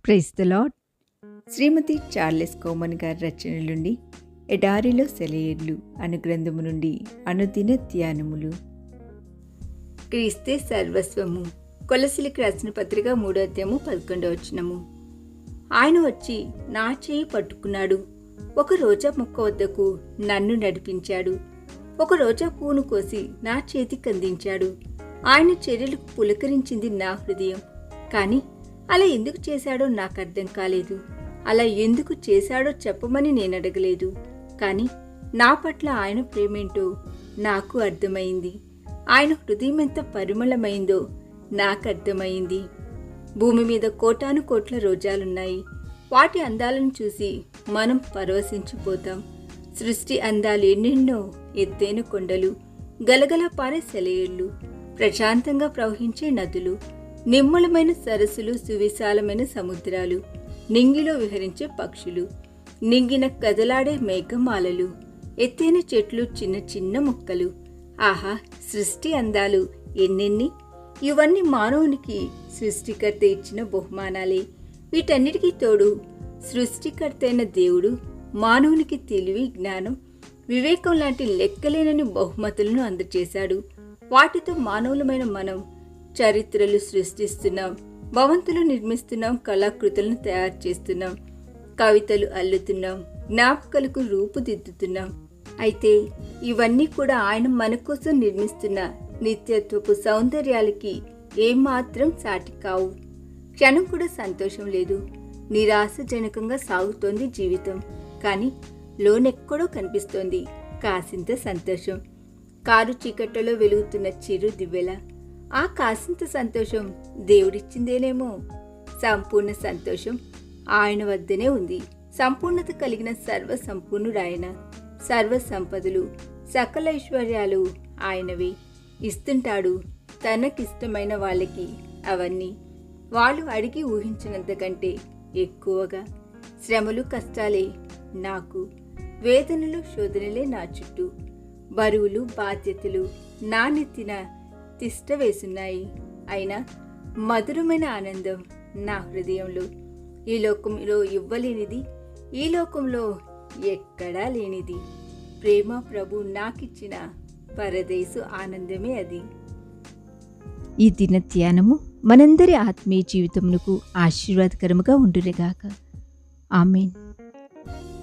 Praise the lord. శ్రీమతి Charles Cowman గారి రచనల నుండి ఎడారిలో సెలయేర్లు అను గ్రంథము నుండి అనుదిన ధ్యానములు. క్రీస్తే సర్వస్వము. కొలసీలకు రాసిన పత్రిక 3:11. ఆయన వచ్చి నా చేయి పట్టుకున్నాడు, ఒక రోజా మొక్క వద్దకు నన్ను నడిపించాడు, ఒక రోజా పువ్వును కోసి నా చేతికి అందించాడు. ఆయన చర్యలకు పులకరించింది నా హృదయం. కానీ అలా ఎందుకు చేశాడో నాకు అర్థం కాలేదు. అలా ఎందుకు చేశాడో చెప్పమని నేను అడగలేదు. కానీ నా పట్ల ఆయన ప్రేమేంటో నాకు అర్థమైంది. ఆయన హృదయం ఎంత పరిమళమైందో నాకు అర్థమైంది. భూమి మీద కోటాను కోట్ల రోజాలున్నాయి. వాటి అందాలను చూసి మనం పరవశించిపోతాం. సృష్టి అందాలు ఎన్నెన్నో, ఎత్తైన కొండలు, గలగల పారే సెలయేళ్లు, ప్రశాంతంగా ప్రవహించే నదులు, నిమ్మలమైన సరస్సులు, సువిశాలమైన సముద్రాలు, నింగిలో విహరించే పక్షులు, నింగిన కదలాడే మేఘమాలలు, ఎత్తైన చెట్లు, చిన్న చిన్న మొక్కలు. ఆహా, సృష్టి అందాలు ఎన్నెన్ని! ఇవన్నీ మానవునికి సృష్టికర్త ఇచ్చిన బహుమానాలే. వీటన్నిటికీ తోడు సృష్టికర్త అయిన దేవుడు మానవునికి తెలివి, జ్ఞానం, వివేకం లాంటి లెక్కలేనని బహుమతులను అందజేశాడు. వాటితో మానవులమైన మనం చరిత్రలు సృష్టిస్తున్నాం, భవంతులు నిర్మిస్తున్నాం, కళాకృతులను తయారు చేస్తున్నాం, కవితలు అల్లుతున్నాం, జ్ఞాపకాలకు రూపుదిద్దుతున్నాం. అయితే ఇవన్నీ కూడా ఆయన మన కోసం నిర్మిస్తున్న నిత్యత్వపు సౌందర్యాలకి ఏమాత్రం సాటి కావు. క్షణం కూడా సంతోషం లేదు. నిరాశజనకంగా సాగుతోంది జీవితం. కానీ లోనెక్కడో కనిపిస్తోంది కాసింత సంతోషం. కారు చీకట్లలో వెలుగుతున్న చిరు దివ్వెల. ఆ కాసింత సంతోషం దేవుడిచ్చిందేనేమో. సంపూర్ణ సంతోషం ఆయన వద్దనే ఉంది. సంపూర్ణత కలిగిన సర్వ సంపూర్ణుడాయన. సర్వ సంపదలు, సకల ఐశ్వర్యాలు ఆయనవే. ఇస్తుంటాడు తనకిష్టమైన వాళ్ళకి అవన్నీ. వాళ్ళు అడిగి ఊహించినంత కంటే ఎక్కువగా. శ్రమలు, కష్టాలే నాకు, వేదనలు, శోధనలే నా చుట్టూ, బరువులు, బాధ్యతలు నా నెత్తిన తిష్ట వేసున్నాయి. అయినా మధురమైన ఆనందం నా హృదయంలో. ఈ లోకంలో ఇవ్వలేనిది, ఈ లోకంలో ఎక్కడా లేనిది ప్రేమ ప్రభు నాకిచ్చిన పరదేశు ఆనందమే అది. ఈ దిన ధ్యానము మనందరి ఆత్మీయ జీవితమునకు ఆశీర్వాదకరముగా ఉండునుగాక. ఆమేన్.